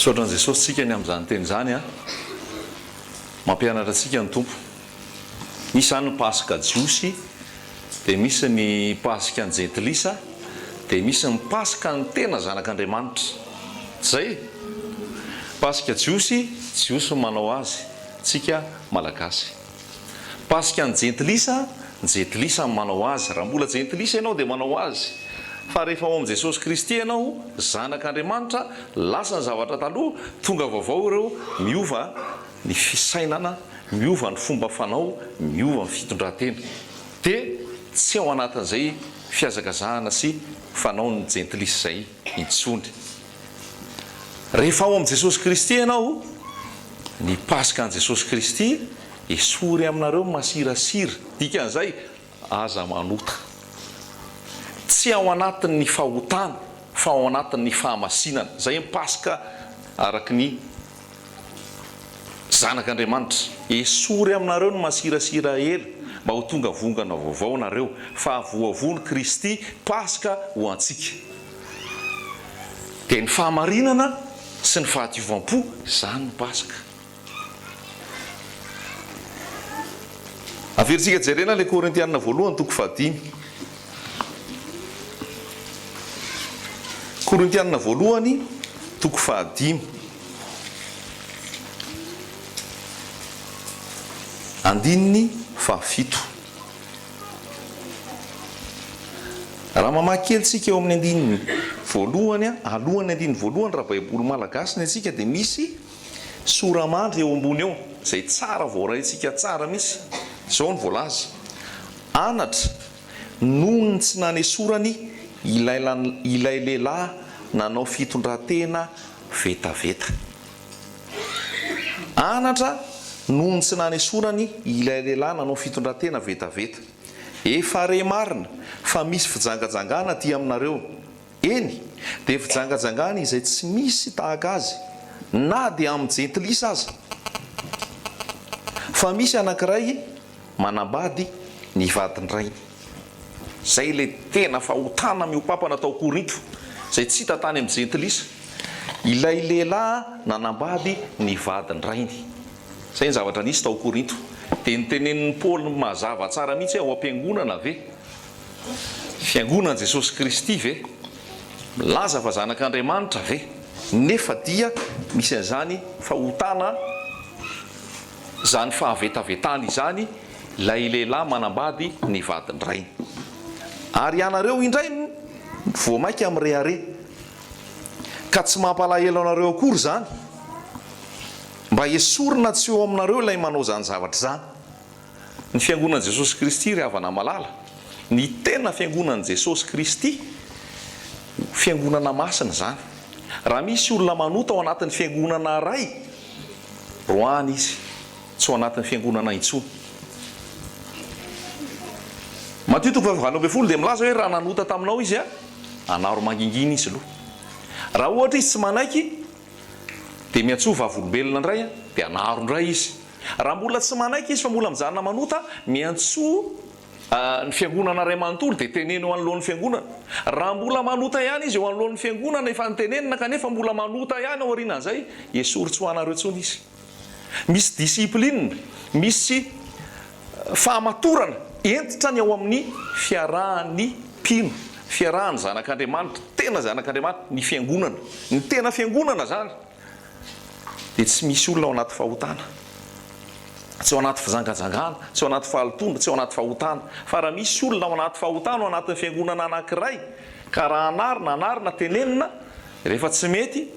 misaotran' Jesosy tsika ny amin'izany teny zany a mampianatra atsika ny tompo. Misy zany ny pasika jiosy, dia misy ny pasika ny jentilisa, dia misy ny pasika ny tena zanak'Andriamanitra. Zay pasika jiosy no manao azy, tsika malagasy. Pasika ny jentilisa no manao azy. Raha mbola jentilisa ianao dia manao azy. Fa rehefa ao amin'i Jesosy Kristy ianao, zanak'Andriamanitra, lasa ny zavatra taloha, tonga vaovao ireo, miova ny fisainana, miova ny fomba fanao, miova ny fitondran-tena. Dia tsy ao anatin'izay fiazakazahana sy fanao ny jentilisa izay intsony. Rehefa ao amin'i Jesosy Kristy ianao, ny pasika an'i Jesosy Kristy esory aminareo masirasira, dikan'izay aza manota. Tsy ao anatin'ny fahotana, fa ao anatin'ny fahamasinana. Zay ny pasika araky ny zanak'Andriamanitra. Esory aminareo ny masirasira ela, mba ho tonga vongana vaovao nareo, fa voavony Kristy pasika ho antsika. Dia ny fahamarinana sy ny fahadiovam-po, zany ny pasika. Averintsika jerena le Korintianina voalohany toko 15. Korintianina voalohany toko 15. Andininy 17. Raha mamaky kely tsika eo amin'ny andininy voalohany, alohan'ny andininy voalohany raha baiboly malagasy ny antsika, dia misy soramandry eo ambony eo, izay tsara voarahintsika tsara misy. Izao ny voalaza: anatra noho ny tsy nanesorany ilay lehilahy nanao fitondran-tena vetaveta. Anatra noho ny tsy nanesorany ilay lehilahy nanao fitondran-tena vetaveta. Efa re marina fa misy fijangajangana aty aminareo. Eny, dia fijangajangana izay tsy misy tahaka azy, na dia amin'ny jentilisa aza. Fa misy anankiray manambady ny vadiny ray. Zay le tena fahotana miopapana tao Korinto, zay tsy hita tany amin'ny jentilisa. Ilay lehilahy nanambady ny vadiny rainy. Zay ny zavatra nisy tao Korinto. Dia nitenenin'ny Paoly mazava tsara mihitsy ao am-piangonana ve? Fiangonan'i Jesosy Kristy ve? Milaza fa zanak'Andriamanitra ve? Nefa dia misy an'izany fahotana, zany fahavetavetany izany, ilay lehilahy manambady ny vadiny rainy. Ary ianareo indray voamaika amin'ny rehare, ka tsy mampalahelo anareo akory zany, mba esorina tsy eo aminareo ilay manao zany zavatra zany. Ny fiangonan'i Jesosy Kristy ry havana malala, ny tena fiangonan'i Jesosy Kristy, fiangonana masina zany. Raha misy olona manota ao anatin'ny fiangonana ray, roany izy, tsy ao anatin'ny fiangonana intsony. Mateo 20:20 dia milaza hoe raha nanota taminao izy anaro mangingina izy aloha. Raha ohatra izy tsy manaiky, dia miantsoa vavolombelona indray, dia anaro indray izy. Raha mbola tsy manaiky izy fa mbola mijanona manota, miantsoa ny fiangonana ray manontolo, dia teneny eo anoloan'ny fiangonana. Raha mbola manota ihany izy eo anoloan'ny fiangonana efa nitenenina, kanefa mbola manota ihany ao aorianan'izay, esory tsy ho anareo intsony izy. Misy disiplinina, misy fahamatorana entitra ny ao amin'ny fiarahan'ny mpino, fiarahan'ny zanak'Andriamanitra, tena zanak'Andriamanitra, ny fiangonana, ny tena fiangonana zany. Dia tsy misy olona ao anaty fahotana, tsy ao anaty fizangajangana, tsy ao anaty fahalitondra, tsy ao anaty fahotana. Fa raha misy olona ao anaty fahotana ao anatin'ny fiangonana anankiray, ka raha anarina tenenina, rehefa tsy mety,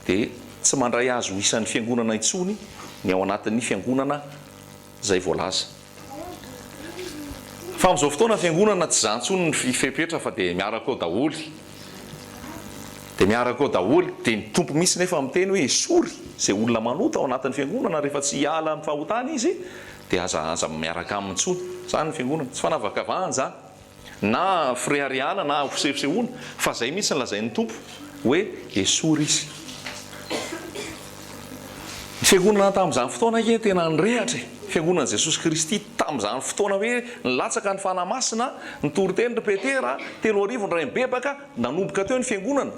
dia tsy mandray azy ho isan'ny fiangonana intsony ny ao anatin'ny fiangonana zay voalaza. Fa amin'izao fotoana fiangonana tsy zany intsony ny fifepetra, fa dia miaraka ao daholy. Dia miaraka ao daholy, dia ny tompo misy nefa miteny hoe esory izay olona manota ao anatin'ny fiangonana, rehefa tsy hiala amin'ny fahotana izy, dia aza miaraka aminy intsony. Zany ny fiangonana, tsy fanavakavahana zany, na frehariana na fisehosehoana, fa zay mihitsy lazain'ny tompo hoe esory izy. Ny fiangonana tamin'izany fotoana ke tena nirehatra. Fiangonan'i Jesosy Kristy tamin'izany fotoana hoe nilatsaka ny fanahy masina, nitory teny ry Petera, 3 arivo ny ray mibebaka, nanomboka teo ny fiangonana.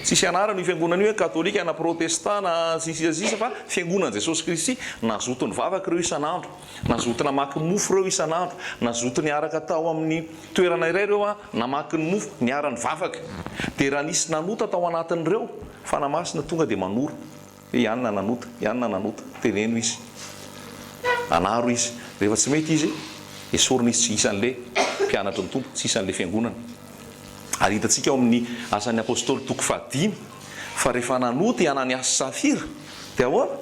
tsisy anarany fiangonana io katolika na protestana sisazisa fa fiangonan' Jesosy Kristy nazotony vavaka ireo isan'andro, nazotona maky mofo ireo isan'andro, nazotony araka tao amin'ny toerana iray ireo namaky ny mofo niarany vavaka. Dia raha nisy nanota tao anatin'ireo fanamasina tonga dia manoro ianona nanota, ianona nanota, teneno izy, anaro izy. Rehefa tsy mety izy esorina izy tsy isan'le mpianatra ny tompo, tsy isan'le fiangonana. Ary hitantsika ao amin'ny asan'ny apôstôly 5 fa rehefa nanota ianany asa safira dia ahoana?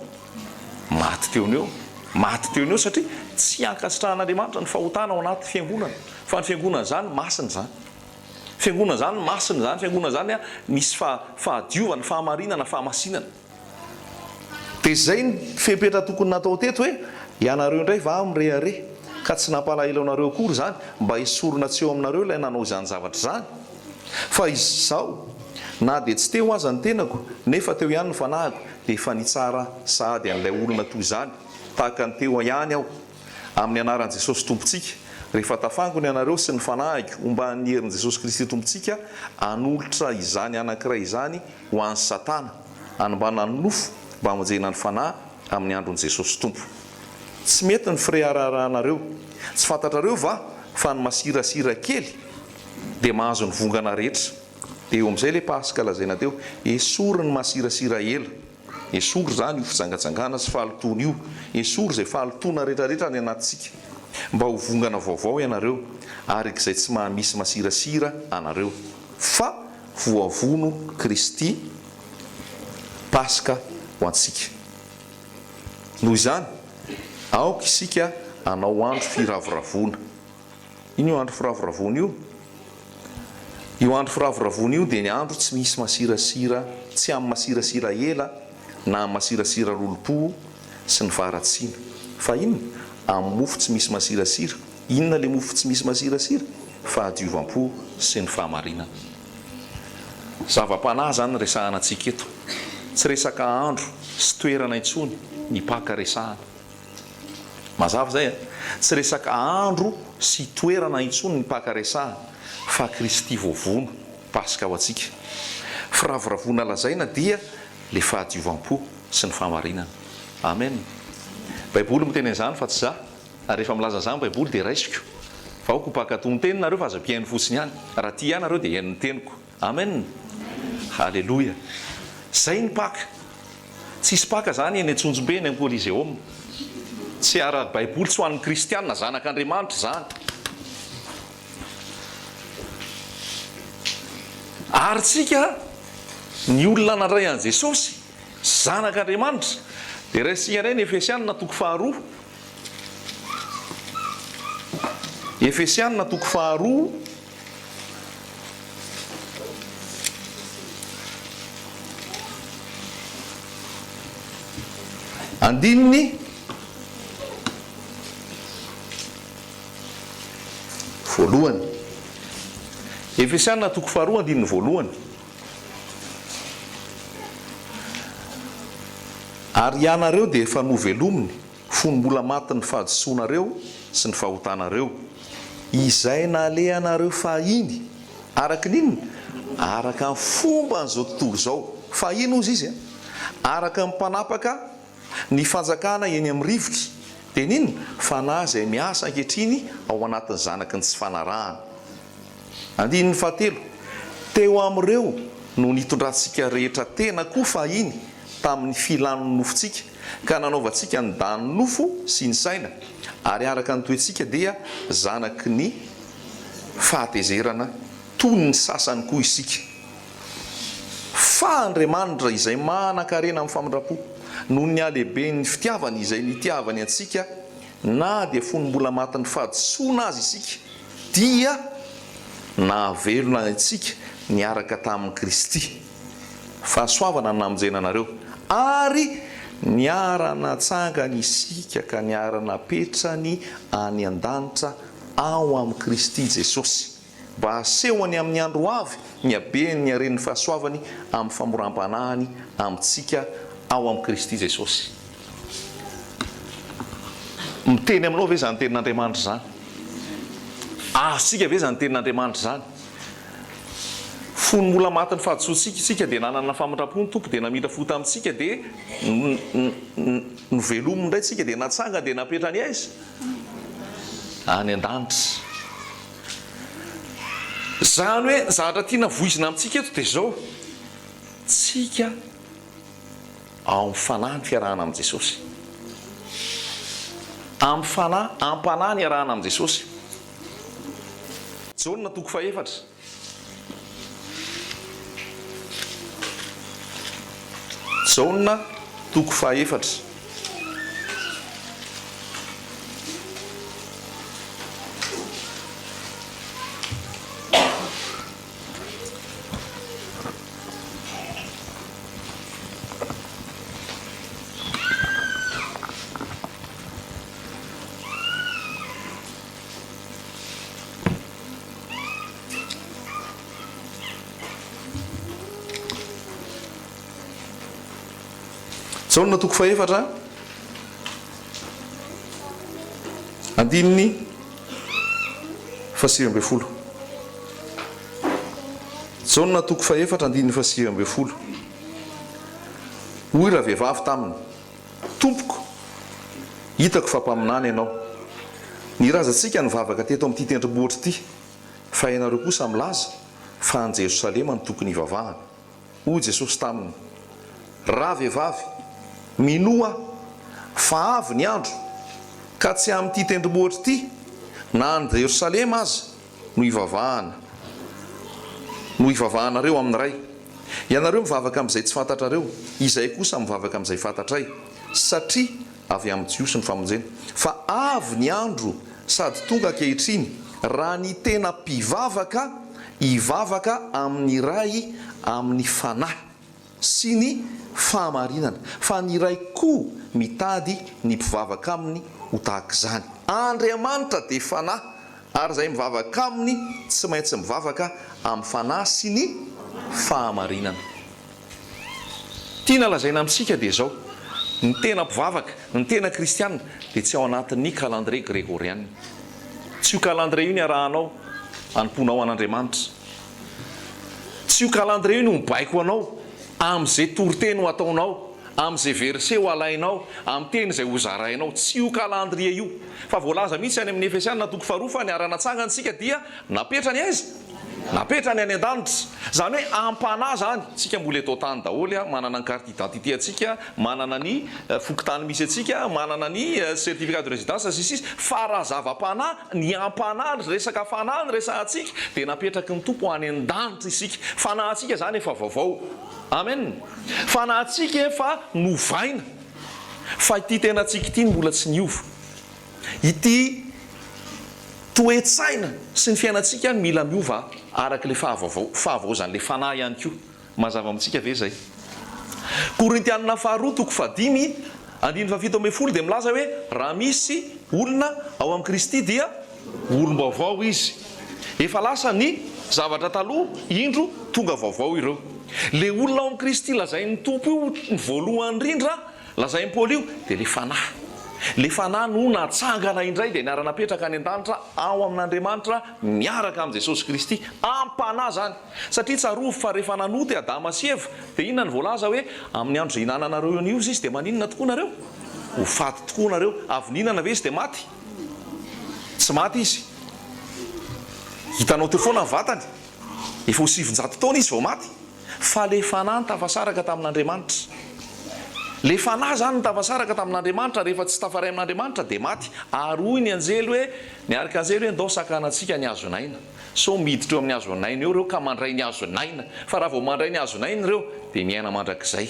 Maty teoneo, maty teoneo satria tsy ankasitrahan'Andriamanitra ny fahotana ao anaty fiangonana. Fa ny fiangonana zany masina zany, fiangonana zany masina zany, fiangonana zany misy fahadiovana, fahamarinana, fahamasinana. Dia zay ny fepetra tokony natao teto hoe ianareo indray va mirehare ka tsy nampalahelo anareo akory zany mba hisorona tsy eo aminareo ilay nanao izany zavatra zany. Fa izao na dia tsy teo aza ny tenako nefa teo ihany ny fanahiko dia efa nitsara sahady an'ilay olona toy izany tahaka ny teo ihany aho amin'ny anaran'i Jesosy tompontsika. Rehefa tafangony ianareo sy ny fanahiko mba ny herin'i Jesosy Kristy tompontsika hanolotra izany anankiray izany ho an'ny Satana hanambana ny nofo mba hamonjena ny fanahy amin'ny andron'i Jesosy tompo. Tsy mety ny firaharahanareo, tsy fantatrareo va fa ny masirasira kely dia mahazo ny vongana rehetra. Dia eo amin'izay ilay Pasika lazaina teo, esory ny masirasira ela. Esory zany io fijangajangana sy fahalotona io, esory izay fahalotona rehetrarehetra ny anatintsika mba ho vongana vaovao ianareo ary izay tsy mahamisy masirasira anareo fa voavono Kristy Pasika ho antsika. Noho izany aoka isika hanao andro firavoravona. Ino io andro firavoravona io? Io andro firavoravona io dia ny andro tsy misy masirasira, tsy amin'ny masirasira ela na amin'ny masirasira rolom-po sy ny faharatsiana. Fa inona? Amin'ny mofo tsy misy masirasira. Inona ilay mofo tsy misy masirasira? Fahadiovam-po sy ny fahamarinana. Zava-panahy zany resahana antsika eto. Tsy resaka andro sy toerana intsony ny paka resahana. Mazava zay tsy resaka andro sy toerana intsony ny paka resahana fa Kristy voavono Pasika ho antsika. Firavoravona lazaina dia le fahadiovam-po sy ny fahamarinana. Amen. Baiboly miteny an'izany fa tsy za. Ary rehefa milaza zany Baiboly dia raisiko. Fa aoko mpakatony teny nareo fa aza mpiaino fotsiny ihany. Raha tia ihany nareo dia hain'ny teniko. Amen. Halleluja. Zay ny paka. Tsisy paka zany eny Antsonjombe eny Kôliseoma. Tsy ara-Baiboly tsy ho an'ny kristianina zanak'Andriamanitra zany. Ary tsika ny olona nadray an'i Jesosy zanak'Andriamanitra dia raisika indray ny Efesianina 2. Efesianina 2 andininy voalohany. Efesianina 2 andininy voalohany. Ary ianareo dia efa novelominy fony mbola maty ny fahadisoanareo sy ny fahotanareo izay nalehanareo fahiny araka n'inona? Araka ny fomba n'izao tontolo izao. Fahiny ozy izy araka ny mpanapaka ny fanjakana eny amin'ny rivotra dia n'inona? Fanahy izay miasa ankehitriny ao anatin'ny zanaky ny tsy fanarahana. Andininy 7 teo amin'ireo no nitondrantsika rehetra tena koa fahiny tamin'ny filan'ny nofontsika ka nanaovantsika ny dany nofo sy ny saina ary araka ny toetsika dia zanaky ny fahatezerana toy ny sasany koa isika. Fa Andriamanitra izay manan-karena amin'ny famindrapo noho ny alehibe ny fitiavany izay nitiavany antsika na dia fony mbola maty ny fahadisoana azy isika dia nahavelona antsika niaraka tamin'ny Kristy. Fahasoavana ny namonjena anareo ary niara-natsangany isika ka niara-napetrany any an-danitra ao amin'ny Kristy Jesosy mba hasehony amin'ny andro avy ny habeny ny haren'ny fahasoavany amin'ny famoram-panahiny amintsika ao amin'ny Kristy Jesosy. Miteny aminao ve zany tenin'Andriamanitra zany? Asika ve zany tenin'Andriamanitra zany? fony mola maty ny fahadosoantsika isika dia nanana famindrapony tompo dia namita fota amintsika dia novelomo indray tsika dia natsanga dia napetrany aiza any an-danitra. Zany hoe zavatra tiana voizina amintsika eto dia zao, tsika ao amin'ny fanahy ny fiarahana amin'i Jesosy, amin'ny fanahy am-panahy ny iarahana amin'i Jesosy. Jaona 4:4. Jaona 4:4. Jaona 4:4 andininy 9:20. Jaona 4:4 andininy 9:20. Hoy raha vehivavy taminy: tompoko, hitako fa mpaminany ianao. Ny razantsika nivavaka teto amin'ity tendrombohitra ity, fa ianareo kosa milaza fa any Jerosalema no tokony hivavahana. Hoy Jesosy taminy: raha vehivavy, minoa fa avy ny andro ka tsy amin'ity tendrombohitra ity na any Jerosalema aza no hivavahanareo amin'ny ray. Ianareo mivavaka amin'izay tsy fantatrareo, izay kosa mivavaka amin'izay fantatray, satria avy amin'ny Jiosy ny famonjena. Fa avy ny andro sady tonga ankehitriny raha ny tena mpivavaka hivavaka amin'ny ray, amin'ny fanahy sy ny fahamarinana, fa ny ray koa mitady ny mpivavaka aminy ho tahaka izany. Andriamanitra dia fanahy, ary izay mivavaka aminy tsy maintsy mivavaka amin'ny fanahy sy ny fahamarinana. Tiana lazaina amintsika dia zao: ny tena mpivavaka, ny tena kristianina dia tsy ao anatin'ny calendrier grégorianina. Tsy io calendrier io ny arahanao anomponao an'Andriamanitra, tsy io calendrier io no mibaiko anao amin'izay toriteny ho ataonao, amin'izay verset ho alainao, amin'ny teny izay ho zarainao. Tsy io calendrier io. Fa voalaza mihitsy any amin'ny Efesiana 2:2 fa ny aranatsanganytsika dia napetrany aiza? Napetrany any an-danitra. Zany hoe am-panahy zany. Tsika mbola eto tany daholo, manana ny carte d'identité atsika, manana ny fokotany misy atsika, manana ny certificat de résidence sisy. Fa raha zava-panahy, ny am-panahy, resaka fanahy ny resahantsika dia napetraky ny tompo any an-danitra isika. Fanahintsika zany efa vaovao. Amen. Fanahintsika efa novaina, fa ity tenantsika ity mbola tsy niova. Ity toe-tsaina sy ny fiainantsika mila miova araka le fahavaozan'le fanahy ihany koa. Mazava amintsika ve zay? Korintianina 2:5 andiny 7:10 dia milaza hoe raha misy olona ao amin'ny Kristy dia olom-baovao izy. Efa lasa ny zavatra taloha, indro tonga vaovao ireo. Le olona ao amin'ny Kristy lazain'ny tompo io ny voalohany indrindra, lazain'ny Paoly io dia le fanahy. Le fanahy no natsangana indray dia niara-napetraka any an-danitra ao amin'Andriamanitra miaraka amin'i Jesosy Kristy. Am-panahy zany. Satria tsarovy fa rehefa nanoty Adama sy Eva dia inona ny voalaza hoe amin'ny andro izay hinananareo an'io izy dia maninona tokoa nareo? Ho faty tokoa nareo. Avy ninana ve izy dia maty? Tsy maty izy. Hitanao teo foana ny vatany. Efa ho 700 taona izy vao maty. Fa le fanahy ny tafasaraka tamin'Andriamanitra. Le fanahy zany ny tafasaraka tamin'Andriamanitra rehefa tsy tafaray amin'Andriamanitra dia maty. Ary hoy ny anjely hoe, ny arika anjely hoe ndao sakanatsika ny hazonaina. So miditra eo amin'ny hazonaina eo reo ka mandray ny hazonaina. Fa raha vao mandray ny hazonaina reo dia miaina mandrakizay.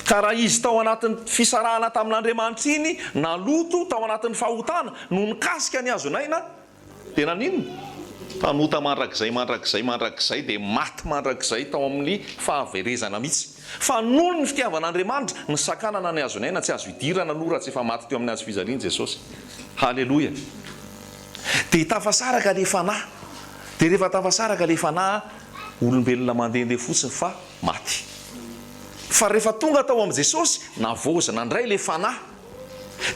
Ka raha izy tao anatin'ny fisarahana tamin'Andriamanitra iny naloto tao anatin'ny fahotana no nikasika ny hazonaina dia naninona? Tanota mandrakizay dia maty mandrakizay tao amin'ny fahaverezana mihitsy. Fa noho ny fitiavan'Andriamanitra ny sakanana ny hazonaina tsy azo hidirana aloha raha tsy efa maty teo amin'ny hazo fijaliany Jesosy. Halleloja. Dia tafasaraka le fanahy. Dia rehefa tafasaraka le fanahy, olombelona mandehandeha fotsiny fa maty. Fa rehefa tonga tao amin'i Jesosy, navoazana indray le fanahy.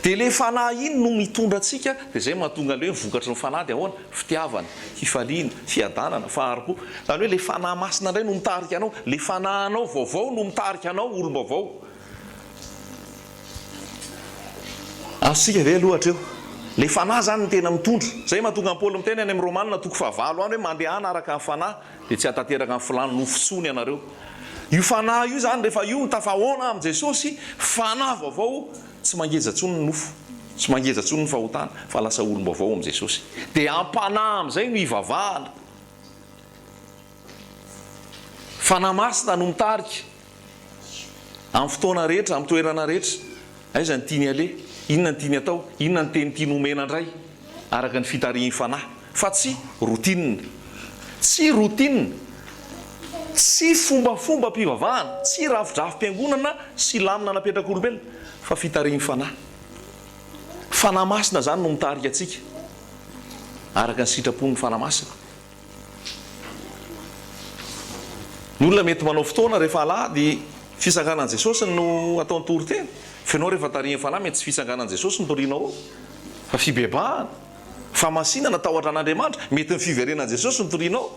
dia le fanahy iny no mitondra antsika dia zay mahatonga le hoe mivokatry ny fanahy dia ahoana fitiavana fifaliana fiadanana faharopo zany hoe le fanahy masina indray no mitarika anao le fanahinao vaovao no mitarika anao olom-baovao azontsika ve lohatra eo le fanahy zany ny tena mitondra zay mahatonga ny paoly miteny any amin'ny romanina toko fahavalo any hoe mandehana araka ny fanahy dia tsy hatateraka ny filany nofosony ianareo io fanahy io zany rehefa io mitafahoana amin'i Jesosy fanahy vaovao tsy mangezatsony ny nofo tsy mangezatsony ny fahotana fa lasa olom-baovao amin'i Jesosy dia ampanahy amin'izay no ivavahana fanahy masina no mitarika amin'ny fotoana rehetra amin'ny toerana rehetra aiza ny tiany ale inona ny tiany atao inona ny teny tiany omena indray araka ny fitarihany fanahy fa tsy routine tsy routine tsy fombafomba mpivavahana tsy rafidrafim-piangonana sy lamina napetrak'olombelona fa fitarihany fanahy fanahy masina zany no mitarika atsika araka ny sitrapon'ny fanahy masina ny olona mety manao fotoana rehefa ala dia fisanganan'i Jesosy no ataony toritena fa ianao rehefa tarihany fanahy mety tsy fisanganan'i Jesosy no torianao ao fa fibebahana famasinana tahotra an'Andriamanitra mety ny fiverenan'i Jesosy no torianao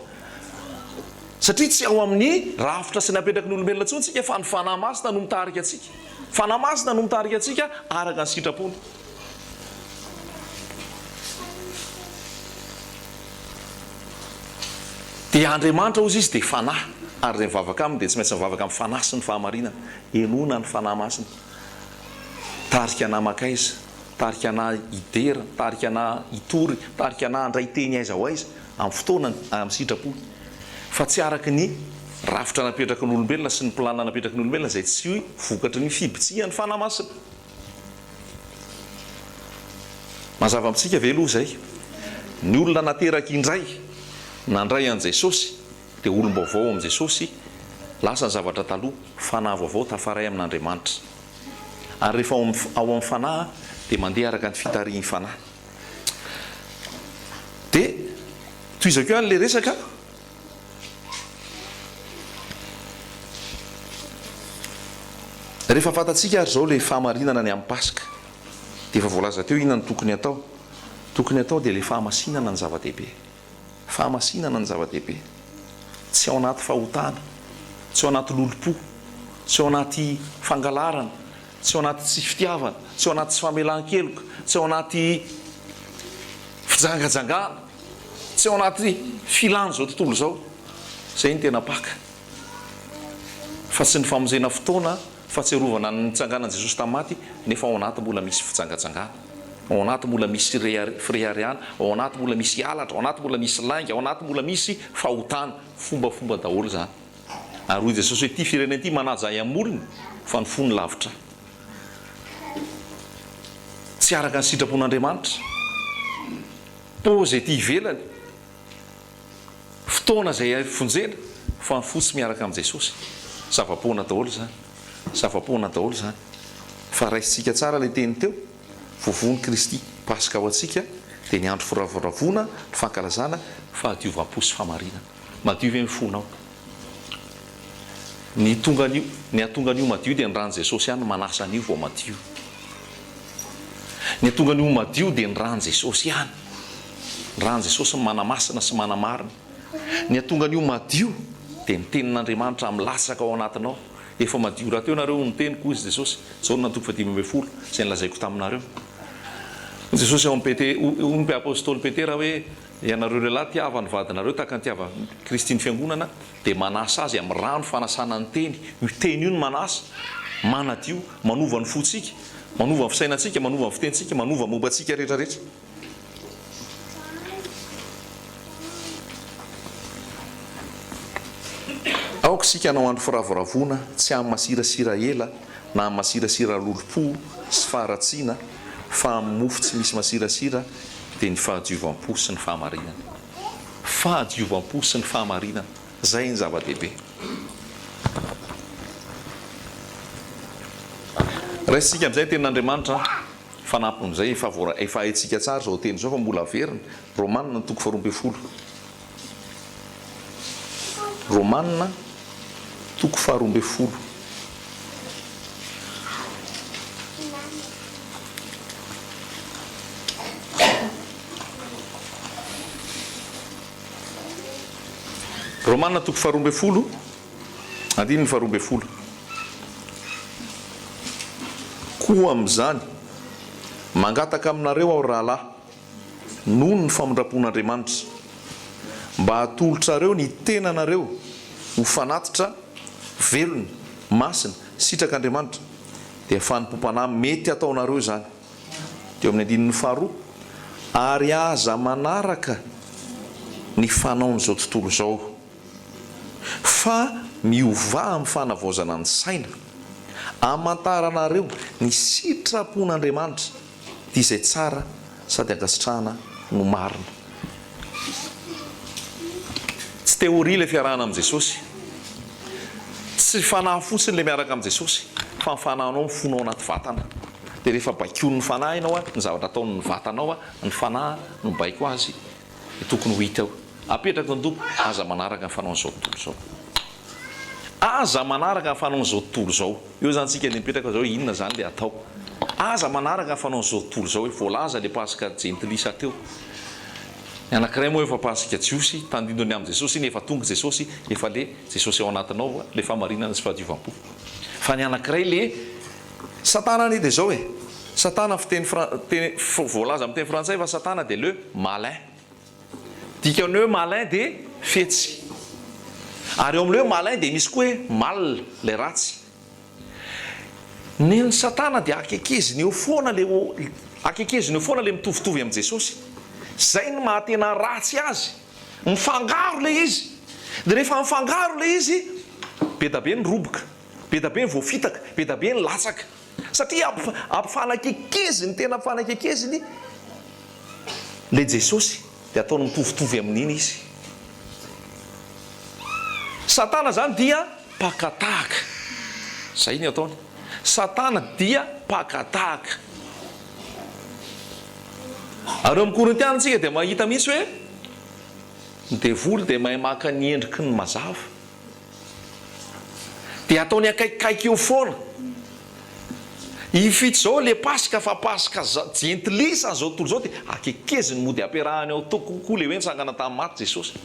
satria tsy ao amin'ny rafitra sy napetraky ny olombelona intsony tsika fa ny fanahy masina no mitarika atsika fanahy masina no mitarika atsika araka ny sitrapony dia Andriamanitra ozy izy dia fanahy ary ny mivavaka aminy dia tsy maintsy mivavaka amin'ny fanahy sy ny fahamarinana enona ny fanahy masina tarika ana makaiza tarika ana idera tarika ana itory tarika ana andray teny aiza ho aiza amin'ny fotoana amin'ny sitrapony fa tsy araka ny rafitra napetraky ny olombelona sy ny planina napetraky ny olombelona zay tsy vokatry ny fibitsihan'ny fanahy masina mazava amintsika ve aloha zay ny olona nateraky indray nandray an' Jesosy dia olom-baovao amin'i Jesosy lasa ny zavatra taloha fanahy vaovao tafaray amin'Andriamanitra ary rehefa ao amin'ny fanahy dia mandeha araka ny fitarihany fanahy dia toizako eo an'le resaka rehefa fantatsika ary zao le fahamarinana ny amin'ny Pasika dia efa voalaza teo inona ny tokony atao dia le fahamasinana ny zava-dehibe fahamasinana ny zava-dehibe tsy ao anaty fahotana tsy ao anaty lolopo tsy ao anaty fangalarana tsy ao anaty tsy fitiavana tsy ao anaty tsy famelan-keloka tsy ao anaty fijangajangana tsy ao anaty filany zao tontolo zao zay ny tena paka fa tsy ny famonjena fotoana fahatserovana ny nitsanganan'i Jesosy tamin'ny maty nefa ao anaty mbola misy fijangajangana ao anaty mbola misy firehariana ao anaty mbola misy alatra ao anaty mbola misy lainga ao anaty mbola misy fahotana fombafomba daholo zany ary hoy Jesosy hoe ity firenena ity manaja amin'olony fa ny fony lavitra tsy araka ny sitrapon'Andriamanitra po zay ty ivelany fotoana zay fonjena fa ny fo tsy miaraka amin'i Jesosy zava-poana daholo zany zava-poana daholo zany fa raisitsika tsara le teny teo vovony Kristy Pasika ao atsika dia ny andro firavoravona ny fankalazana fahadiovam-po sy fahamarinana madio ve ny fonao ny atonga an'io madio dia ny rany Jesosy ihany manasa an'io vao madio ny atonga an'io madio dia ny rany Jesosy ihany ny rany Jesosy ny manamasina sy manamarina ny atonga an'io madio dia ny tenin'Andriamanitra milasaka ao anatinao efa madio raha teo nareo ny teniko izy Jesosy zao no nantoko 10:10 zay nilazaiko taminareo Jesosy ao ompe apôstôly Petera hoe ianareo lehilahy tiava ny vadinareo tahaka ny tiava Kristy ny fiangonana dia manasa azy amin'ny rano fanasana ny teny io teny io ny manasa manadio manova ny fotsika manova ny fisainantsika manova ny fitentsika manova ny mombantsika rehetrarehetra aoka sika hanao andro firavoravona tsy amin'ny masirasira ela na amin'ny masirasira lolopo sy faharatsiana fa amin'ny mofo tsy misy masirasira dia ny fahadiovam-po sy ny fahamarinana fahadiovam-po sy ny fahamarinana zay ny zava-dehibe raisitsika amin'izay tenin'Andriamanitra fanampy amin'izay efa haitsika tsara zao teny zao fa mbola averina Romanina 12 Romanina 12 Romanina toko faharoambe folo andiny ny faharoambe folo koa amin'izany mangataka aminareo aho rahalahy noho ny famindrapon'Andriamanitra mba hatolotrareo ny tenanareo ho fanatitra velona masina sitrak'Andriamanitra dia fanimpom-panahy mety ataonareo zany teo amin'ny andininy faharoa ary aza manaraka ny fanaon'izao tontolo izao fa miova amin'ny fanavaozana ny saina amantaranareo ny sitrapon'Andriamanitra dia izay tsara sady ankasitrahana no marina. Tsy teoria ilay fiarahana amin'i Jesosy, tsy fanahy fotsiny ilay miaraka amin'i Jesosy, fa ny fanahinao mifonao anaty vatana. Dia rehefa baikony ny fanahy ianao ny zavatra ataony ny vatanao ny fanahy no baiko azy tokony ho hita eo. Apetraka ny tompo, aza manaraka ny fanaon'izao tontolo izao. Aza manaraka ny fanaon'izao tontolo izao. Eo zany tsika ny mipetraka zao inona zany le atao. Aza manaraka ny fanaon'izao tontolo izao hoe voalaza le pasika jentilisa teo. Ny anankiray moa efa pasika jiosy tandindony amin'i Jesosy iny efa tonga Jesosy efa le Jesosy ao anatinao le famarinana sy fahadiovampo. Fa ny anankiray le Satana ny dia zao e. Satana fiteny voalaza amin'ny teny frantsay fa Satana dia le malin. Dikan'ny hoe malin dia fetsy. Ary eo amin'ilay hoe malin dia misy koa hoe mal le ratsy. Ny Satana dia akekeziny eo foana le mitovitovy amin'i Jesosy. Zay ny mahatena ratsy azy. Mifangaro le izy. Dia rehefa mifangaro le izy, be da be ny roboka, be da be ny voafitaka, be da be ny latsaka. Satria ampifanakekeziny, tena ampifanakekeziny le Jesosy dia ataony mitovitovy amin'iny izy. Satana zany dia pakatahaka. Zay ny ataony. Satana dia pakatahaka. Ary amin'ny Korintiantsika dia mahita mihitsy hoe ny devoly dia mahay maka ny endriky ny mazava. Dia ataony akaikikaiky eo foana. Ifito zao le pasika fa pasika jentilisa zao tontolo zao dia akekeziny mody ampiarahany ao toko kokoa le hoe nitsangana tamin'ny maty Jesosy.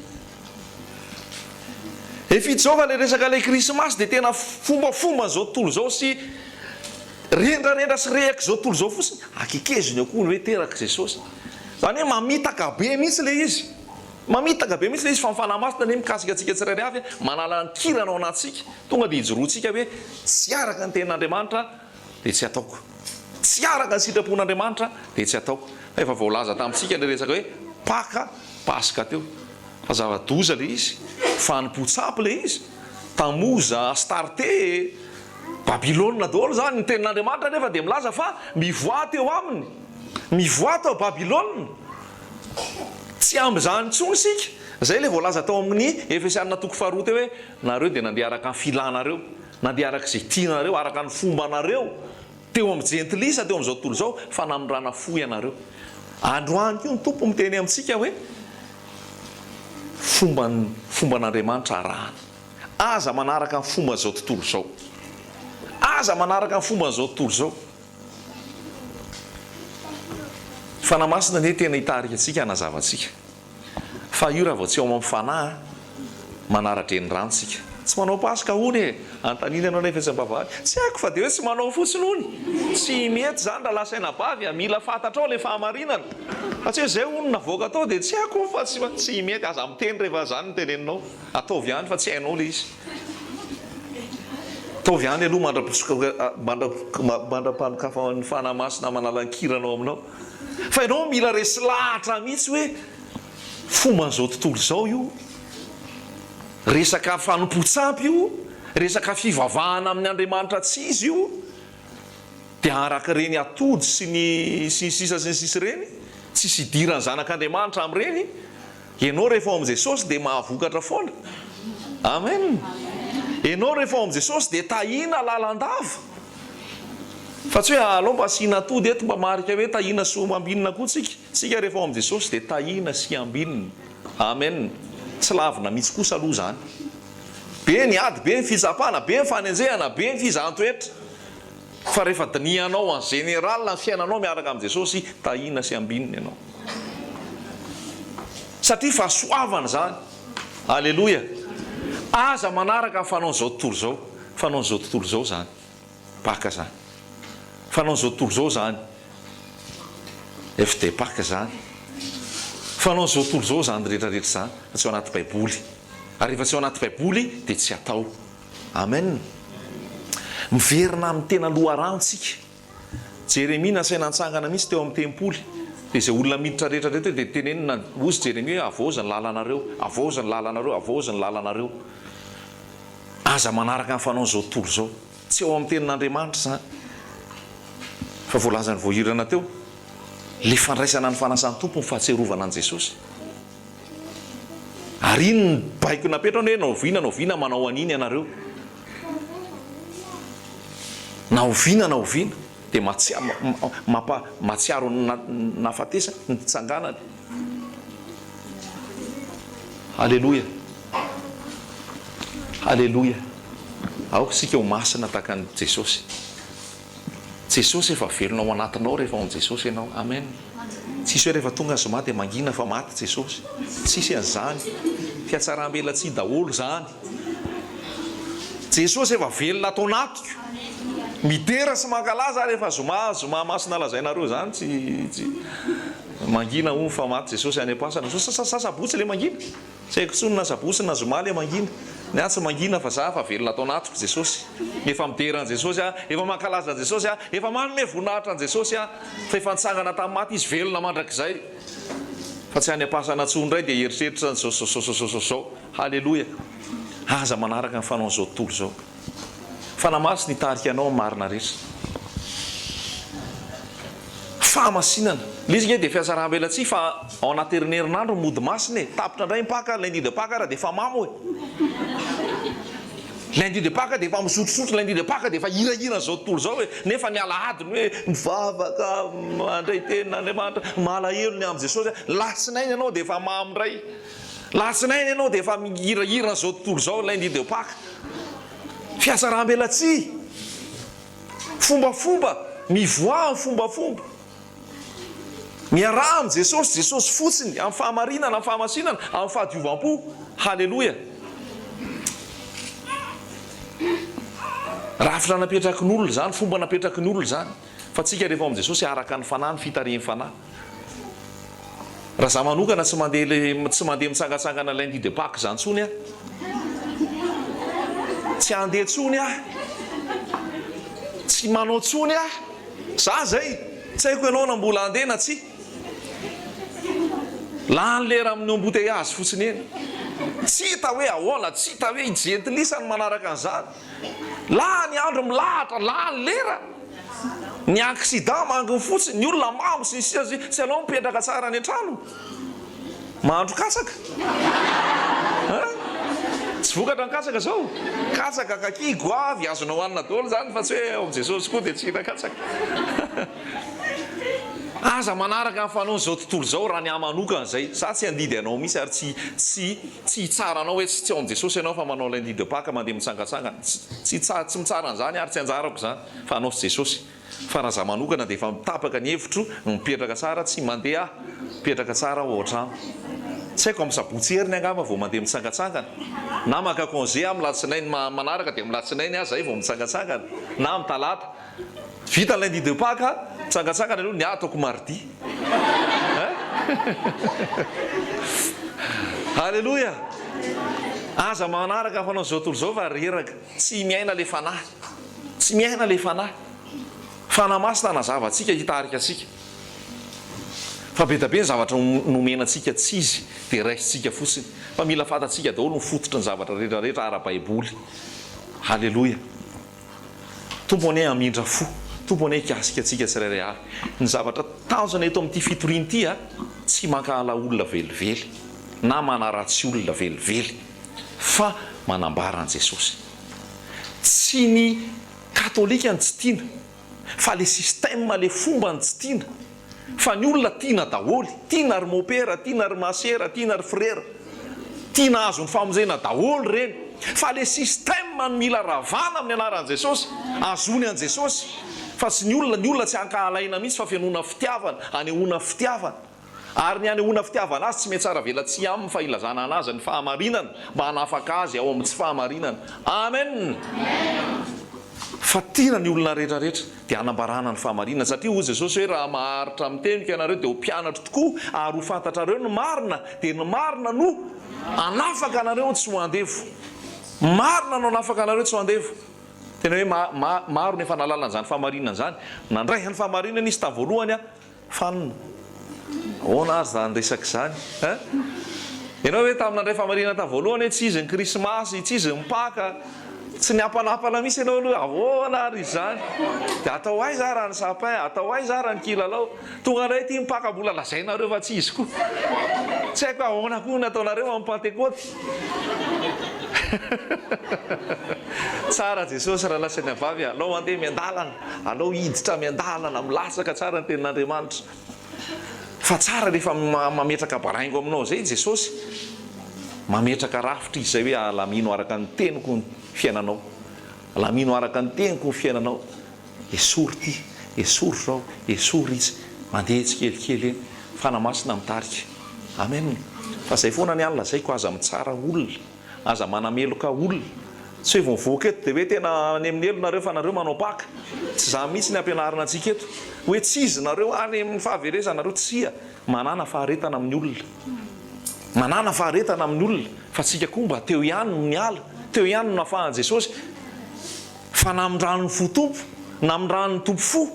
Ifito zao fa le resaka le krismasy dia tena fombafomba zao tontolo zao sy rendrarendra sy rehaka zao tontolo zao fotsiny akekeziny ao koa hoe teraka Jesosy. Zany hoe mamitaka be mihitsy le izy. Mamitaka be mihitsy le izy fa mifanahy masina ne mikasika antsika tsirairay avy manala ny kirana ao anatsika tonga dia hijoroantsika hoe tsy araka ny tenin'Andriamanitra dia tsy ataoko. Tsy araka ny sitrapon'Andriamanitra dia tsy ataoko. Efa voalaza tamintsika le resaka hoe pasika teo. Fa zava-doza le izy, fanimpotsapy le izy, tamoza, Astarte, Babilôna daholo zany ny tenin'Andriamanitra nefa dia milaza fa mivoato eo aminy. Mivoato ao Babilôna. Tsy amin'izany intsony sika. Zay le voalaza tao amin'ny Efesianina toko faharoa teo hoe nareo dia nandeha araka ny filanareo, nandeha araka izay tianareo, araka ny fombanareo teo amin'ny jentilisa teo amin'izao tontolo izao fa namindrana fo ianareo. Androany io ny tompo miteny amintsika hoe fomban'Andriamanitra arahana. Aza manaraka ny fomba izao tontolo izao. Aza manaraka ny fomba izao tontolo izao. Fanamasina ne tena hitarika antsika hanazavatsika. Fa io raha vao tsy ao amin'ny fanahy manaratra ny rantsika. Tsy manao pasika hony e, antanina ianao nefa isam-bavahady. Tsy haiko fa dia hoe tsy manao fotsiny hony. Tsy mety zany raha lasaina bavy, mila fantatrao le fahamarinana. Fa tsy hoe zay hono navoaka atao dia tsy haiko fa tsy mety aza miteny rehefa zany ny teneninao. Ataovy ihany fa tsy hainao le izy. Ataovy ihany aloha mandra-panokafa ny fanahy masina manala ny kiranao aminao. Fa ianao mila resy lahatra mihitsy hoe fomban'izao tontolo izao io, resaka fanompotsapy io, resaka fivavahana amin'ny Andriamanitra tsy izy io, dia araka reny atody sy ny sisa sy ny sisy reny, tsisy idirany zanak'Andriamanitra amin'ireny, ianao rehefa ao amin'i Jesosy dia mahavokatra foana. Amen. Ianao rehefa ao amin'i Jesosy dia tahina lalandava. Fa tsy hoe alao mba asiana atody eto mba marika hoe tahina sy ambinina koa tsika rehefa ao amin'i Jesosy dia tahina sy ambinina. Amen. Tsy lavina mihitsy kosa aloha zany. Be ny ady, be ny fitsapana, be ny fanenjehana, be ny fizahantsoetra. Fa rehefa dinianao en général ny fiainanao miaraka amin'i Jesosy, tahina sy ambinina ianao. Satria fahasoavana zany. Alleloia. aza manaraka ny fanaon'izao tontolo zao, fanaon'izao tontolo zao zany paka zany, fanaon'izao tontolo zao zany FD paka zany, fanaon'izao tontolo zao zany rehetrarehetra zany fa tsy ao anaty baiboly, ary rehefa tsy ao anaty baiboly dia tsy atao. Amen. Miverina amin'ny tena loharantsika. Jeremia nasaina nitsangana mihitsy teo amin'ny tempoly, dia izay olona miditra rehetrarehetra dia tenenina ozy Jeremia hoe avoza ny lalanareo, avoza ny lalanareo, avoza ny lalanareo. Aza manaraka ny fanaon'izao tontolo zao, tsy ao amin'ny tenin'Andriamanitra zany. Fa voalazany voahirana teo, le fandraisana ny fanasan'ny tompo ny fahatserovana an' Jesosy. Ary iny ny baiko napetrana hoe naoviana manao an'iny ianareo. Naoviana dia matsiaro nafatesa ny tsanganany. Halleloia, halleloia. Ao sika ho masina tahaka ny Jesosy. Jesosy efa velona ao anatinao rehefa ao Jesosy ianao. Amen. Tsisy hoe rehefa tonga zoma dia mangina fa maty Jesosy. Tsisy an'izany. Fiatsaram-bela tsy daholo zany. Jesosy efa velona atao anatiko. Mitera sy mankalaza rehefa zoma masina lazainareo zany tsy mangina ho fa maty Jesosy any am-pasana. Sasabotsy le mangina. Tsy haiko tsony na sabotsy na zoma le mangina. Ny atsy mangina fa za fa velona atao anatiko Jesosy. Efa mitera an Jesosy efa mankalaza an Jesosy efa manome voninahitra an Jesosy fa efa nitsangana tamin'ny maty izy velona mandrakizay. Fa tsy any am-pasana tsony indray dia eritreritra zao. Halleloia. Aza manaraka ny fanaon'izao tontolo zao. Fanamasy ny tarika anao amin'ny marina rehetra. Fahamasinana. Lizy dia fiatsaram-bela tsy fa ao anaty herinandro mody masina e. Tapitra indray mpaka lundi de Pâques raha dia efa mamo e. Lundi de Pâques dia efa misotrosotro, lundi de Pâques dia efa hirahira zao tontolo zao hoe nefa ny alahady hoe mivavaka mandray tenin'Andriamanitra malahelo ny amin'ny Jesosy. Lasinainy ianao dia efa mamindray. Lasinainy ianao dia efa mihirahira zao tontolo zao lundi de Pâques. Fiatsaram-bela tsy fombafomba mivoaha fombafomba miaraha amin'ny Jesosy fotsiny amin'ny fahamarinana, amin'ny fahamasinana, amin'ny fahadiovam-po. Halleloia. Rafitra napetraky ny olona zany, fomba napetraky ny olona zany. Fa tsika rehefa amin'ny Jesosy araka ny fanahy, ny fitarian'ny fanahy. Raha za manokana tsy mandeha mitsangatsangana lundi de Pâques zany tsony a. Tsy andeha tsony a. Tsy manao tsony a. Za zay tsy haiko ianao na mbola andeha na tsy. Lany lera amin'ny embouteillage fotsiny eny. Tsy hita hoe ahoana, tsy hita hoe ijentilisa ny manaraka an'izany. Lany andro milahatra, lany lera. Ny accident manginy fotsiny, ny olona mamo sy sy alao mipetraka tsara any an-trano. Mahandro katsaka. Tsy vokatra ny katsaka zao. Katsaka kaki goavy azonao hanina daholo zany fa tsy hoe ao Jesosy koa dia tsy hita katsaka. Aza manaraka ny fanaon'izao tontolo zao raha ny amanokana zay. Za tsy handidy anao mihitsy ary tsy tsara anao hoe tsy ao amin'ny Jesosy ianao fa manao lundi de Pâques mandeha mitsangatsangana. Tsy mitsara an'izany ary tsy anjarako zany fa anao sy Jesosy. Fa raha za manokana dia efa mitapaka ny hevitro mipetraka tsara, tsy mandeha mipetraka tsara ao an-trano. Tsy haiko amin'ny sabotsy heriny angamba vao mandeha mitsangatsangana. Na maka congé amin'ny latsinainy manaraka dia amin'ny latsinainy aza zay vao mitsangatsangana. Na amin'ny talata. Vita lundi de Pâques, mitsangatsangana aloha ny ataoko mardi. Halleloia. Aza manaraka ny fanaon'izao tontolo zao fa reraka. Tsy miaina le fanahy. Tsy miaina le fanahy. Fanamasina nazava antsika hitarika antsika. Fa be ny zavatra nomena antsika tsy izy dia raisitsika fotsiny. Fa mila fantatsika daholo mifototra ny zavatra rehetrarehetra ara-baiboly. Halleloia. Tompony amindra fo. Tompony ikasika antsika tsirairay avy. Ny zavatra tanjona eto amin'ity fitoriana ity tsy mankala olona velively na manaratsy olona velively fa manambara an Jesosy. Tsy ny katolika ny tsy tiana fa le système, le fomba ny tsy tiana. Fa ny olona tiana daholo, tiana ry mopera, tiana ry masera, tiana ry frera, tiana azo ny famonjena daholo reny. Fa le système no mila ravana amin'ny anaran'i Jesosy, azony an Jesosy. Fa tsy ny olona tsy hankahalaina mihitsy fa fianoana fitiavana, anehoana fitiavana. ary ny anehoana fitiavana azy tsy mety tsara vela tsy aminy fa ilazana anazy ny fahamarinana mba hanafaka azy ao amin'ny tsy fahamarinana. Amen. Fa tiana ny olona rehetrarehetra dia hanambarana ny fahamarinana, satria hoy Jesosy hoe raha maharitra mitenika ianareo dia ho mpianatra tokoa ary ho fantatrareo ny marina dia ny marina no hanafaka anareo tsy ho andevo. Marina no hanafaka anareo tsy ho andevo. Tena hoe maro ny efa nalalana an'izany fahamarinana zany. Nandray ny fahamarinana izy tavoalohany a fanina. Hoana azy zany resaka izany ianao hoe tamin'andray fahamarinana tavoalohany hoe tsy izy ny krismasy, tsy izy ny Paka, tsy niapanapana mihitsy ianao aloha ahoana ary izany. Dia atao aiza raha ny sapin, atao aiza raha ny kilalao, tonga indray ity mipaka mbola lazainareo fa tsy izy koa. Tsy haiko ahoana koa nataonareo amin'ny Pentecote. Tsara Jesosy raha lasa ny avavy alao andeha miandalana, alao hiditra miandalana, milasaka tsara ny tenin'Andriamanitra. Fa tsara rehefa mametraka baraingo aminao zay Jesosy, mametraka rafitra izy zay hoe alamino araka ny teniko ny fiainanao, alamino araka ny teniko ny fiainanao. Esory ty, esory zao, esory izy, mandeha tsikelikely eny, fanamasina mitarika. Amen. Fa zay foana ny alina zaiko aza mitsara olona, aza manameloka olona. Tsy hoe voavoaka eto dia hoe tena any amin'ny elonareo fa nareo manao Paka. Tsy za mihitsy ny ampianarana antsika eto hoe tsy izy nareo any amin'ny fahaverezanareo, tsia manana faharetana amin'ny olona, manana faharetana amin'ny olona. Fa tsika koa mba teo ihany no miala, teo ihany no nafahan'i Jesosy. Fa namindrano ny fotompo, namindrano ny tompo fo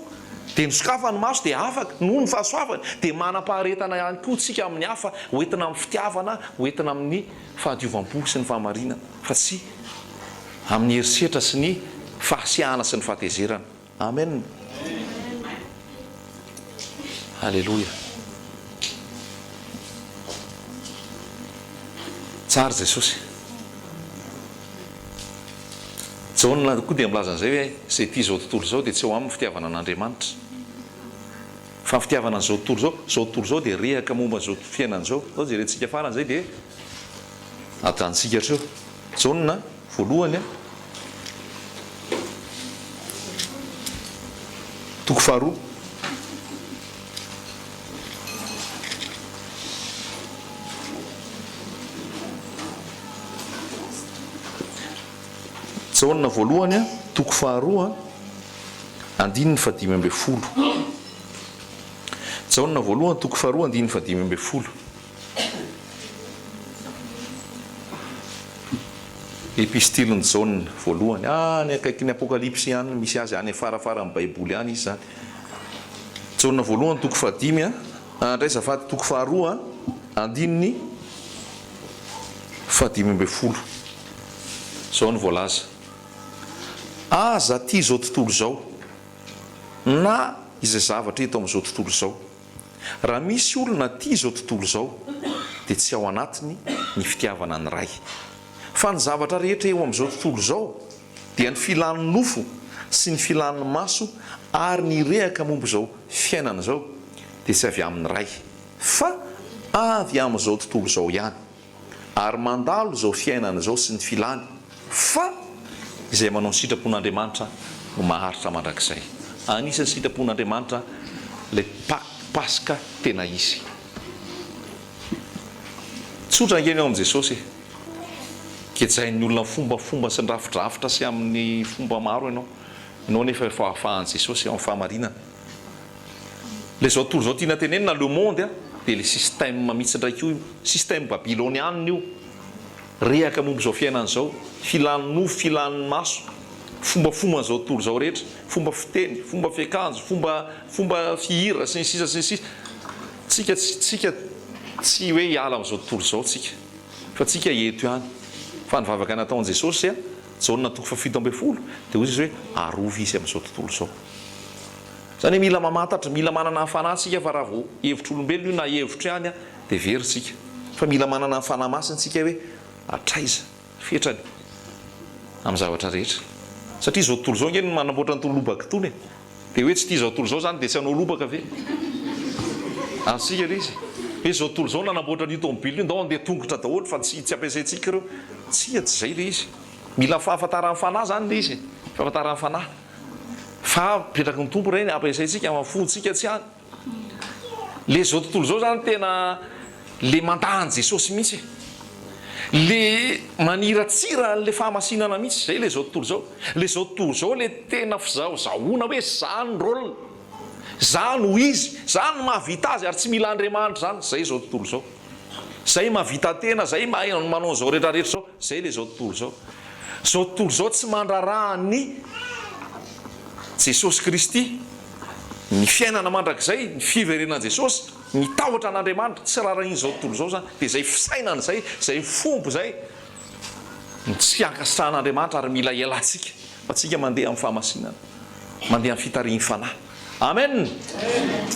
dia nisokafany maso dia afaka noho ny fahasoavany, dia manam-paharetana ihany koa tsika amin'ny hafa, hoentina amin'ny fitiavana, hoentina amin'ny fahadiovam-po sy ny fahamarinana, fa tsy amin'ny herisetra sy ny fahasiahana sy ny fahatezerana. Amen. Halleloja. Tsara Jesosy. Jaona koa dia milaza an'izay hoe zay ity zao tontolo zao dia tsy ho amin'ny fitiavana an'Andriamanitra. Fa fitiavana an'izao tontolo zao dia rehaka momba an'izao fiainan'izao. Zao zay rentsika farany zay dia atransika hatreo. Jaona voalohany toko faharoa. Jaona voalohany toko faharoa andininy fadimy amby folo. Jaona voalohany toko faharoa andininy fadimy amby folo. Epistiliny Jaona voalohany ny akaiky ny Apokalipsy ihany misy azy any farafara amin'ny Baiboly ihany izy zany. Jaona voalohany toko fadimy ndray zafady toko faharoa andininy fadimy amby folo. Zao ny voalaza: aza ty zao tontolo zao na izay zavatra eto amin'izao tontolo zao. Raha misy olona ty zao tontolo zao dia tsy ao anatiny ny fitiavana ny ray. Fa ny zavatra rehetra eo amin'izao tontolo zao dia ny filan'ny nofo sy ny filan'ny maso ary ny rehaka momba izao fiainana izao dia tsy avy amin'ny ray, fa avy amin'izao tontolo zao ihany, ary mandalo izao fiainana izao sy ny filany, fa izay manao ny sitrapon'Andriamanitra no maharitra mandrakizay. Anisan'ny sitrapon'Andriamanitra ilay Paska tena izy. Tsotra angeny ao amin'i Jesosy kejain'ny olona fombafomba sy ny rafidrafitra sy amin'ny fomba maro ianao nefa efa ahafahan'i Jesosy ao amin'ny fahamarinana. Ilay zao tontolo zao tiana tenenina le monde dia le système mihitsy ndraiky io, système babylonianina io, rehaka momba izao fiainana izao, filan'ny nofo, filan'ny maso, fombafomba zao tontolo zao rehetra, fomba fiteny, fomba fiakanjo, fomba fihira sy ny sisa sy ny sisa. Tsika tsy hoe hiala amin'izao tontolo zao tsika, fa tsika eto ihany. Fa nivavaka nataon'i Jesosy Jaona toko fafito amby folo dia hoy izy hoe arovy izy amin'izao tontolo zao. Zany hoe mila mamantatra, mila manana hafanahy tsika, fa raha vao hevitr'olombelona io na hevitra ihany dia very tsika. Fa mila manana hafanahy masina tsika hoe atraiza fetrany amin'ny zavatra rehetra. Satria zao tontolo zao ngeny manamboatra ny tolobaka tony dia hoe tsy tia zao tontolo zao zany dia tsy hanao lobaka ve? Ansika ilay izy hoe zao tontolo zao nanamboatra ny tomobily io ndao andeha tongotra daholo fa tsy ampiasaintsika ireo. Tsy zay ilay izy. Mila fahafantarany fanahy zany ilay izy, fahafantarany fanahy. Fa petraky ny tompo ireny ampiasaintsika amafontsika tsy hany. le zao tontolo zao zany tena le mandany Jesosy mihitsy, le maniratsira le fahamasinana mihitsy, zay le zao tontolo zao. Le zao tontolo zao le tena fizahozahoana hoe zany rôle, zany ho izy, zany mahavita azy ary tsy mila Andriamanitra zany, zay zao tontolo zao. Zay mahavita tena, zay manao zao rehetrarehetra zao, zay le zao tontolo zao. Zao tontolo zao tsy mandrarahany Jesosy Kristy, ny fiainana mandrakizay, ny fiverenan Jesosy, ny tahotra an'Andriamanitra, tsy raharahiny zao tontolo zao zany. Dia zay fisainana zay, zay fombo zay, tsy ankasitrahan'Andriamanitra ary mila ialantsika, fa tsika mandeha amin'ny fahamasinana, mandeha amin'ny fitarian'ny fanahy. Amen.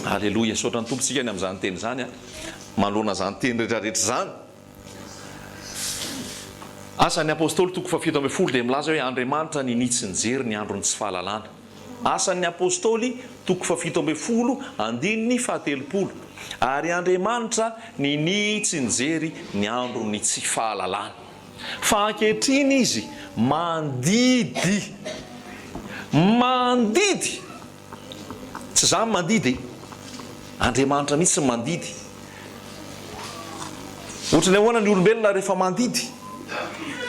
Alleloia. Saotra ny tompontsika ny amin'izany teny zany, manoloana zany teny rehetrarehetra zany. Asan'ny apôstôly 7:10 dia milaza hoe Andriamanitra ninitsy nijery ny androny tsy fahalalana. Asan'ny apôstôly 7:10 andininy 7. Ary Andriamanitra ninitsy nijery ny androny tsy fahalalana. Fa ankehitriny izy mandidy, tsy zany mandidy, Andriamanitra mihitsy mandidy. Ohatrany ahoana ny olombelona rehefa mandidy,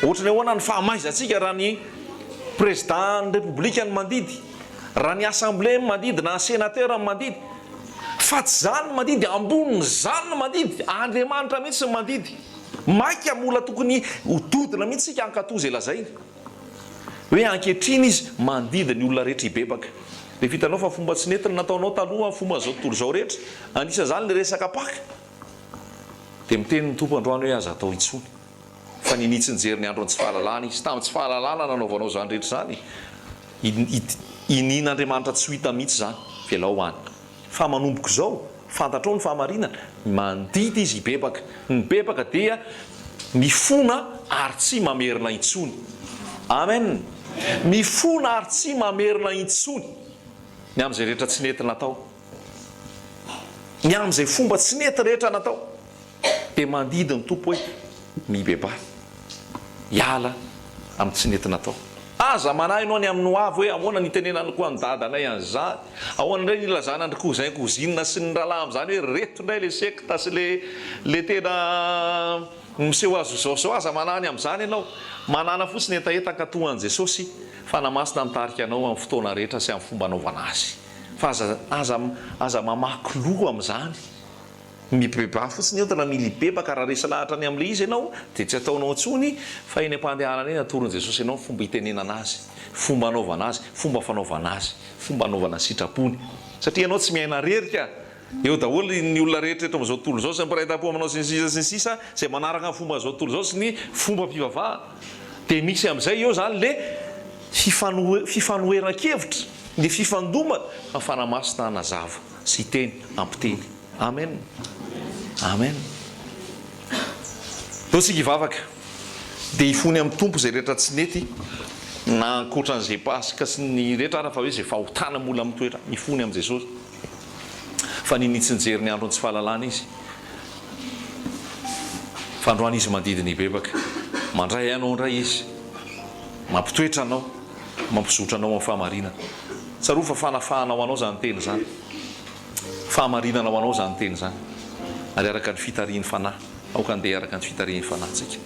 ohatrany ahoana ny fahamaizantsika raha ny président ny république ny mandidy, raha ny assemblée mandidy na sénateur mandidy. Fa tsy zany mandidy, amboniny zany mandidy, Andriamanitra mihitsy mandidy. Maika mola tokony hododina mihitsy sika ankatozy lazaina hoe ankehitriny izy mandidy ny olona rehetra hibebaka. Dia vitanao fa fomba tsy nentina nataonao taloha fomba zao tontolo zao rehetra, anisa zany le resaka paka. Dia miteny ny tompo androany hoe aza atao intsony, fa ninitsy nijery ny androny tsy fahalalana izy. Tamin'ny tsy fahalalana nanaovanao zany rehetra zany, inin'Andriamanitra tsy ho hita mihitsy zany, velao hoany. Fa manomboka zao, fantatrao ny fahamarinana, mandidy izy hibebaka. Ny bebaka dia mifona ary tsy mamerina intsony. Amen. Mifona ary tsy mamerina intsony. Ny amin'izay rehetra tsy nentina natao, ny amin'izay fomba tsy nety rehetra natao, dia mandidy ny tompo hoe mibeba, hiala amin'ny tsy nety natao. Aza manahy ianao ny amin'ny hoavy hoe ahoana nitenenana koa ny dadanay an'izany, ahoana indray nilazana ny kozinina sy ny rahalahy amin'izany hoe reto indray le sekta sy le tena miseho azo zao aza manahy amin'izany ianao. Manana fotsiny entaentaka toa an' Jesosy, fa namasina mitarika anao amin'ny fotoana rehetra sy amin'ny fomba anaovana azy. Fa aza mamaky loha amin'izany, mibeba fotsiny eo tena mila hibebaka raha resy lahatra ny amin'ilay izy ianao, dia tsy ataonao intsony fa eny am-pandehanana eny atoron' Jesosy ianao fomba hitenenana azy, fomba anaovana azy, fomba fanaovana azy, fomba anaovana sitrapony. Satria ianao tsy miaina rerika eo daholo ny olona rehetra eto amin'izao tontolo zao sy miparay-tampo aminao sy ny sisa izay manaraka ny fomba zao tontolo zao sy ny fomba mpivavaha. Dia misy amin'izay eo zany le fifanoheran-kevitra, ny fifandoma amin'ny fanamasina nazava sy teny ampiteny. Amen. Amen. Taontsika hivavaka dia hifony amin'ny tompo izay rehetra tsy nety, na ankoatran'izay pasika sy ny rehetra ara fa hoe izay fahotana mola amin'ny toetra, hifony amin'i Jesosy. Fa ninitsy nijery ny androny tsy fahalalana izy, fa androany izy mandidy ny bebaka. Mandray anao indray izy, mampitoetra anao, mampizotra anao amin'ny fahamarinana. Tsaroa fa fanafahanao anao zany teny zany, fahamarinana ho anao zany teny zany, ary araka ny fitarian'ny fanahy, aoka andeha araka ny fitarian'ny fanahy tsika.